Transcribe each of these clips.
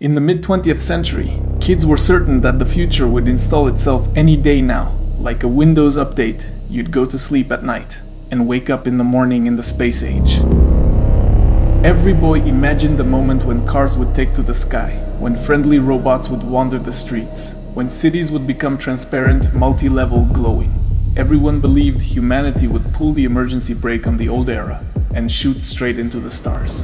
In the mid-20th century, kids were certain that the future would install itself any day now. Like a Windows update, you'd go to sleep at night and wake up in the morning in the space age. Every boy imagined the moment when cars would take to the sky, when friendly robots would wander the streets, when cities would become transparent, multi-level, glowing. Everyone believed humanity would pull the emergency brake on the old era and shoot straight into the stars.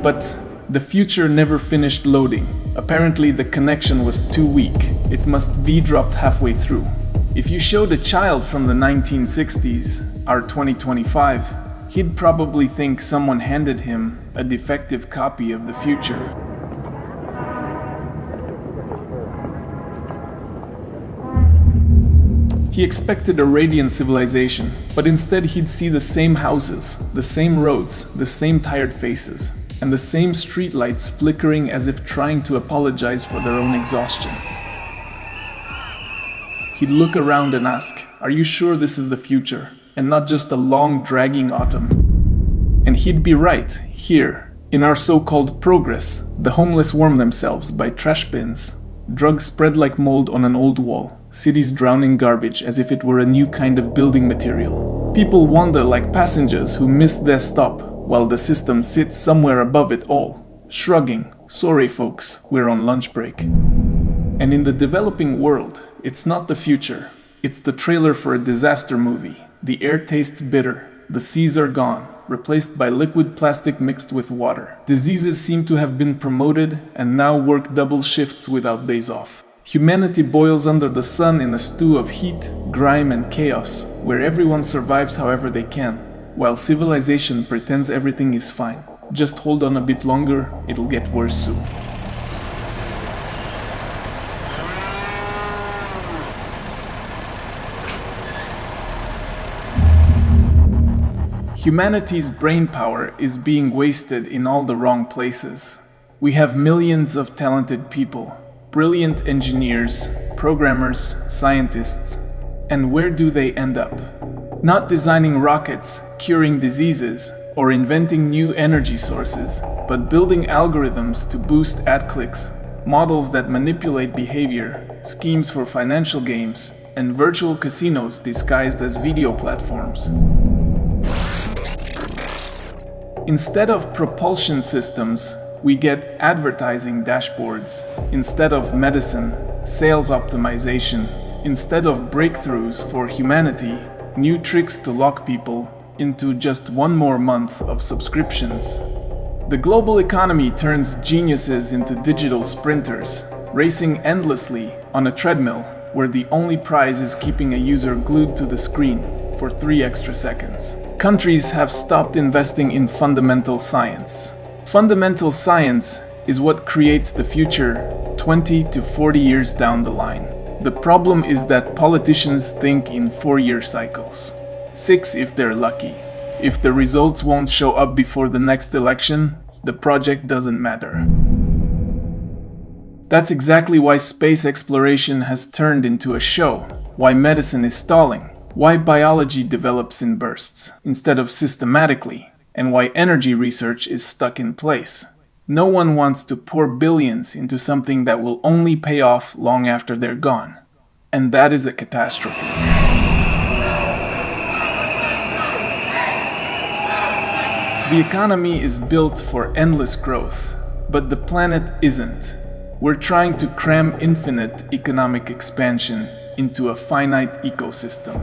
But the future never finished loading. Apparently the connection was too weak. It must be dropped halfway through. If you showed a child from the 1960s our 2025, he'd probably think someone handed him a defective copy of the future. He expected a radiant civilization, but instead he'd see the same houses, the same roads, the same tired faces, and the same streetlights flickering as if trying to apologize for their own exhaustion. He'd look around and ask, "Are you sure this is the future, and not just a long, dragging autumn?" And he'd be right. Here, in our so-called progress, the homeless warm themselves by trash bins. Drugs spread like mold on an old wall. Cities drown in garbage as if it were a new kind of building material. People wander like passengers who missed their stop, while the system sits somewhere above it all, shrugging, "Sorry folks, we're on lunch break." And in the developing world, it's not the future. It's the trailer for a disaster movie. The air tastes bitter. The seas are gone, replaced by liquid plastic mixed with water. Diseases seem to have been promoted and now work double shifts without days off. Humanity boils under the sun in a stew of heat, grime, and chaos, where everyone survives however they can, while civilization pretends everything is fine. Just hold on a bit longer, it'll get worse soon. Humanity's brainpower is being wasted in all the wrong places. We have millions of talented people, brilliant engineers, programmers, scientists, and where do they end up? Not designing rockets, curing diseases, or inventing new energy sources, but building algorithms to boost ad clicks, models that manipulate behavior, schemes for financial games, and virtual casinos disguised as video platforms. Instead of propulsion systems, we get advertising dashboards. Instead of medicine, sales optimization. Instead of breakthroughs for humanity, new tricks to lock people into just one more month of subscriptions. The global economy turns geniuses into digital sprinters, racing endlessly on a treadmill where the only prize is keeping a user glued to the screen for 3 extra seconds. Countries have stopped investing in fundamental science. Fundamental science is what creates the future 20 to 40 years down the line. The problem is that politicians think in 4-year cycles. 6 if they're lucky. If the results won't show up before the next election, the project doesn't matter. That's exactly why space exploration has turned into a show, why medicine is stalling, why biology develops in bursts instead of systematically, and why energy research is stuck in place. No one wants to pour billions into something that will only pay off long after they're gone. And that is a catastrophe. The economy is built for endless growth, but the planet isn't. We're trying to cram infinite economic expansion into a finite ecosystem.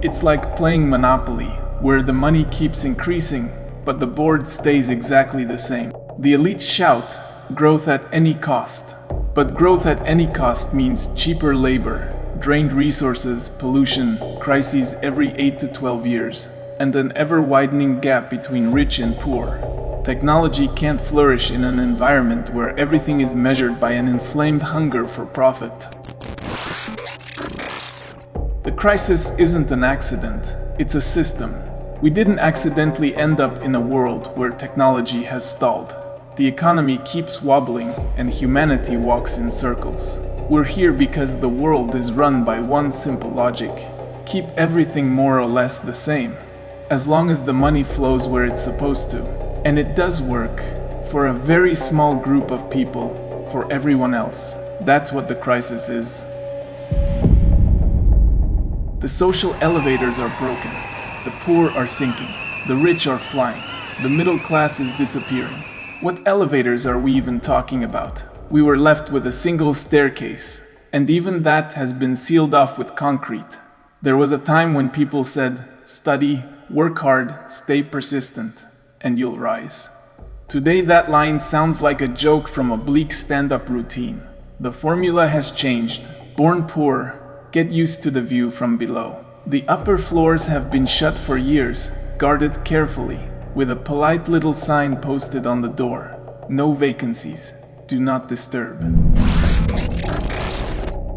It's like playing Monopoly, where the money keeps increasing, but the board stays exactly the same. The elites shout, "Growth at any cost." But growth at any cost means cheaper labor, drained resources, pollution, crises every 8 to 12 years, and an ever-widening gap between rich and poor. Technology can't flourish in an environment where everything is measured by an inflamed hunger for profit. The crisis isn't an accident, it's a system. We didn't accidentally end up in a world where technology has stalled. The economy keeps wobbling and humanity walks in circles. We're here because the world is run by one simple logic. Keep everything more or less the same, as long as the money flows where it's supposed to. And it does work, For a very small group of people, for everyone else. That's what the crisis is. The social elevators are broken. The poor are sinking. The rich are flying. The middle class is disappearing. What elevators are we even talking about? We were left with a single staircase, and even that has been sealed off with concrete. There was a time when people said, study, work hard, stay persistent, and you'll rise. Today that line sounds like a joke from a bleak stand-up routine. The formula has changed. Born poor, get used to the view from below. The upper floors have been shut for years, guarded carefully, with a polite little sign posted on the door. No vacancies. Do not disturb.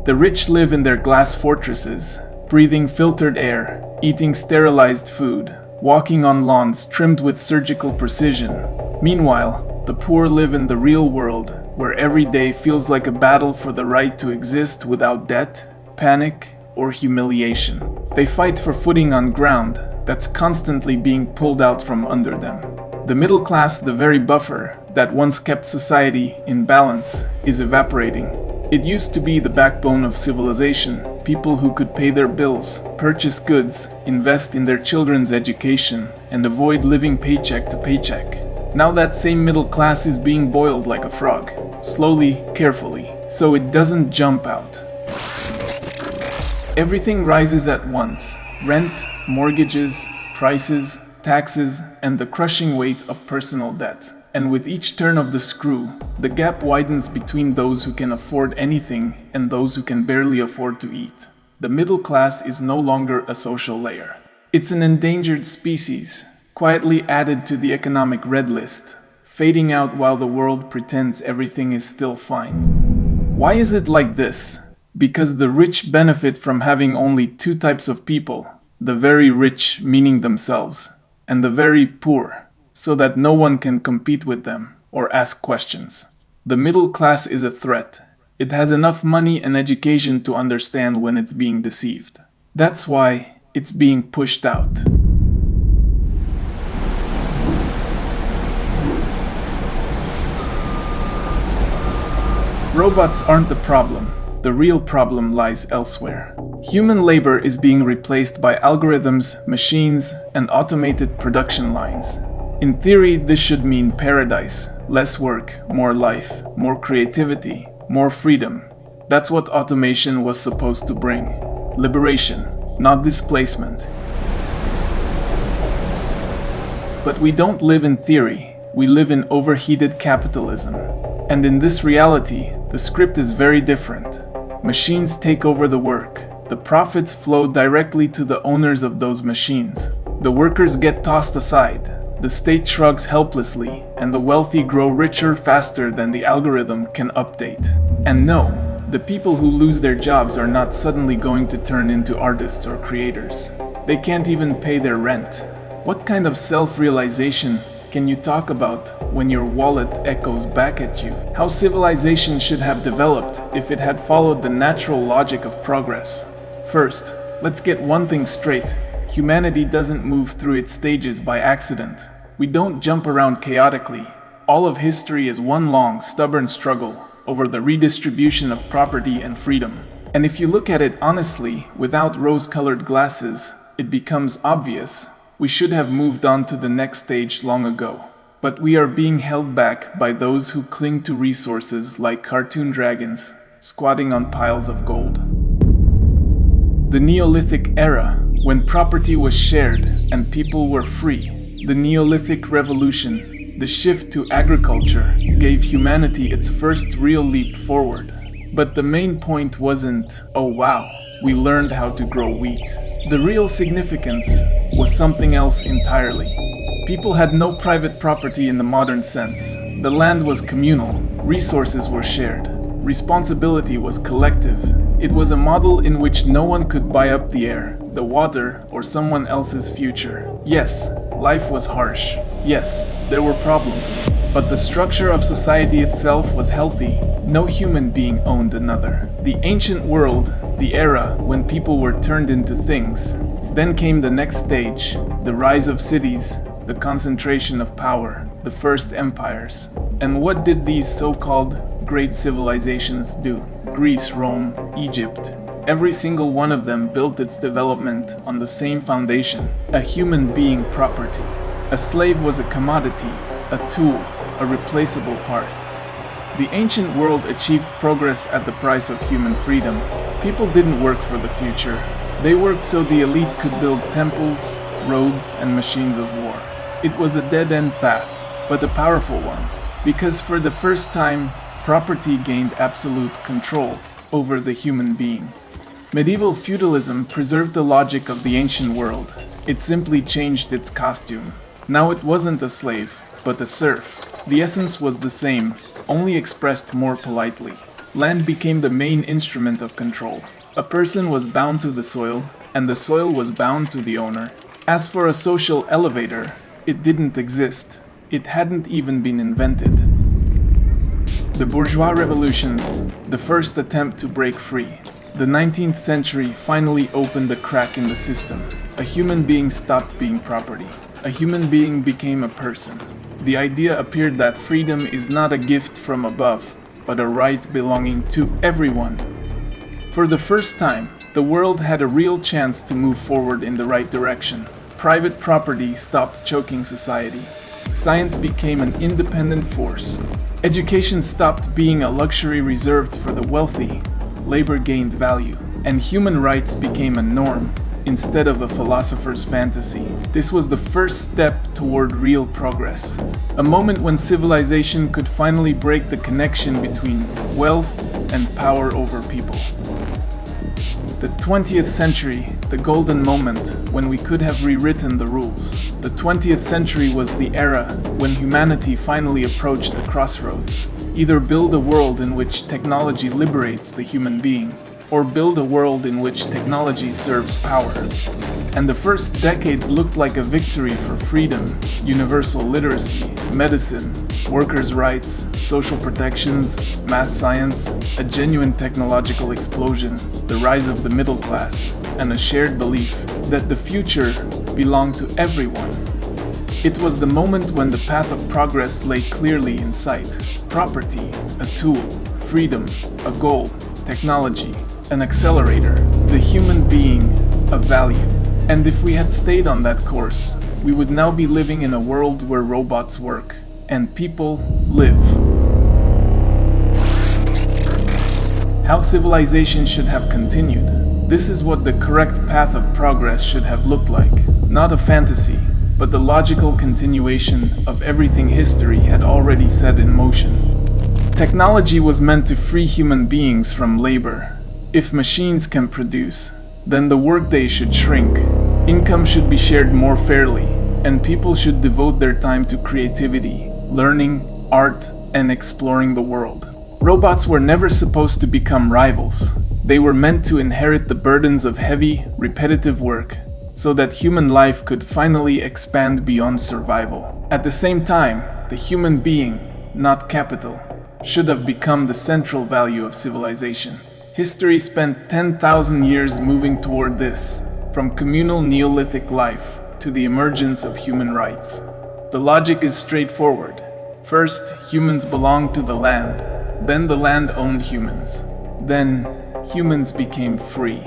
The rich live in their glass fortresses, breathing filtered air, eating sterilized food, walking on lawns trimmed with surgical precision. Meanwhile, the poor live in the real world, where every day feels like a battle for the right to exist without debt, panic, or humiliation. They fight for footing on ground that's constantly being pulled out from under them. The middle class, the very buffer that once kept society in balance, is evaporating. It used to be the backbone of civilization, people who could pay their bills, purchase goods, invest in their children's education, and avoid living paycheck to paycheck. Now that same middle class is being boiled like a frog, slowly, carefully, so it doesn't jump out. Everything rises at once: rent, mortgages, prices, taxes, and the crushing weight of personal debt. And with each turn of the screw, the gap widens between those who can afford anything and those who can barely afford to eat. The middle class is no longer a social layer. It's an endangered species, quietly added to the economic red list, fading out while the world pretends everything is still fine. Why is it like this? Because the rich benefit from having only two types of people, the very rich, meaning themselves, and the very poor, so that no one can compete with them or ask questions. The middle class is a threat. It has enough money and education to understand when it's being deceived. That's why it's being pushed out. Robots aren't the problem. The real problem lies elsewhere. Human labor is being replaced by algorithms, machines, and automated production lines. In theory, this should mean paradise, less work, more life, more creativity, more freedom. That's what automation was supposed to bring. Liberation, not displacement. But we don't live in theory, we live in overheated capitalism. And in this reality, the script is very different. Machines take over the work. The profits flow directly to the owners of those machines. The workers get tossed aside. The state shrugs helplessly, and the wealthy grow richer faster than the algorithm can update. And no, the people who lose their jobs are not suddenly going to turn into artists or creators. They can't even pay their rent. What kind of self-realization can you talk about when your wallet echoes back at you? How civilization should have developed if it had followed the natural logic of progress. First, let's get one thing straight. Humanity doesn't move through its stages by accident. We don't jump around chaotically. All of history is one long, stubborn struggle over the redistribution of property and freedom. And if you look at it honestly, without rose-colored glasses, it becomes obvious. We should have moved on to the next stage long ago. But we are being held back by those who cling to resources like cartoon dragons, squatting on piles of gold. The Neolithic era, when property was shared and people were free. The Neolithic Revolution, the shift to agriculture, gave humanity its first real leap forward. But the main point wasn't, oh wow, we learned how to grow wheat. The real significance was something else entirely. People had no private property in the modern sense. The land was communal, resources were shared, responsibility was collective. It was a model in which no one could buy up the air, the water, or someone else's future. Yes, life was harsh. Yes, there were problems. But the structure of society itself was healthy. No human being owned another. The ancient world, the era when people were turned into things. Then came the next stage, the rise of cities, the concentration of power, the first empires. And what did these so-called great civilizations do? Greece, Rome, Egypt. Every single one of them built its development on the same foundation: a human being property. A slave was a commodity, a tool, a replaceable part. The ancient world achieved progress at the price of human freedom. People didn't work for the future. They worked so the elite could build temples, roads, and machines of war. It was a dead-end path, but a powerful one, because for the first time, property gained absolute control over the human being. Medieval feudalism preserved the logic of the ancient world. It simply changed its costume. Now it wasn't a slave, but a serf. The essence was the same, only expressed more politely. Land became the main instrument of control. A person was bound to the soil, and the soil was bound to the owner. As for a social elevator, it didn't exist. It hadn't even been invented. The bourgeois revolutions, the first attempt to break free. The 19th century finally opened a crack in the system. A human being stopped being property. A human being became a person. The idea appeared that freedom is not a gift from above, but a right belonging to everyone. For the first time, the world had a real chance to move forward in the right direction. Private property stopped choking society. Science became an independent force. Education stopped being a luxury reserved for the wealthy. Labor gained value, and human rights became a norm instead of a philosopher's fantasy. This was the first step toward real progress, a moment when civilization could finally break the connection between wealth and power over people. The 20th century, the golden moment when we could have rewritten the rules. The 20th century was the era when humanity finally approached the crossroads. Either build a world in which technology liberates the human being, or build a world in which technology serves power. And the first decades looked like a victory for freedom, universal literacy, medicine, workers' rights, social protections, mass science, a genuine technological explosion, the rise of the middle class, and a shared belief that the future belonged to everyone. It was the moment when the path of progress lay clearly in sight. Property, a tool; freedom, a goal; technology, an accelerator; the human being, a value. And if we had stayed on that course, we would now be living in a world where robots work and people live. How civilization should have continued. This is what the correct path of progress should have looked like. Not a fantasy, but the logical continuation of everything history had already set in motion. Technology was meant to free human beings from labor. If machines can produce, then the workday should shrink, income should be shared more fairly, and people should devote their time to creativity, learning, art, and exploring the world. Robots were never supposed to become rivals. They were meant to inherit the burdens of heavy, repetitive work, so that human life could finally expand beyond survival. At the same time, the human being, not capital, should have become the central value of civilization. History spent 10,000 years moving toward this, from communal Neolithic life to the emergence of human rights. The logic is straightforward. First, humans belonged to the land, then the land owned humans. Then, humans became free.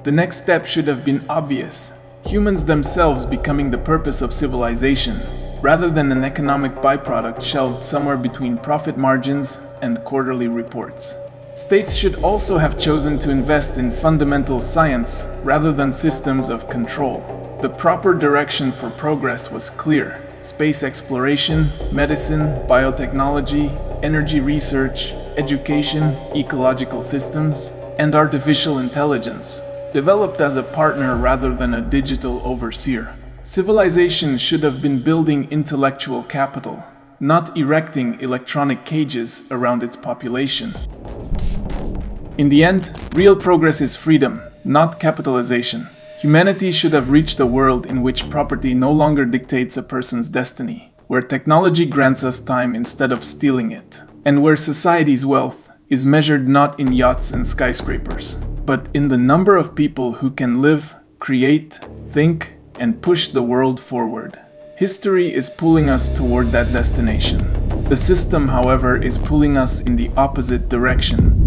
The next step should have been obvious: humans themselves becoming the purpose of civilization, rather than an economic byproduct shelved somewhere between profit margins and quarterly reports. States should also have chosen to invest in fundamental science rather than systems of control. The proper direction for progress was clear: space exploration, medicine, biotechnology, energy research, education, ecological systems, and artificial intelligence, developed as a partner rather than a digital overseer. Civilization should have been building intellectual capital, not erecting electronic cages around its population. In the end, real progress is freedom, not capitalization. Humanity should have reached a world in which property no longer dictates a person's destiny, where technology grants us time instead of stealing it, and where society's wealth is measured not in yachts and skyscrapers, but in the number of people who can live, create, think, and push the world forward. History is pulling us toward that destination. The system, however, is pulling us in the opposite direction.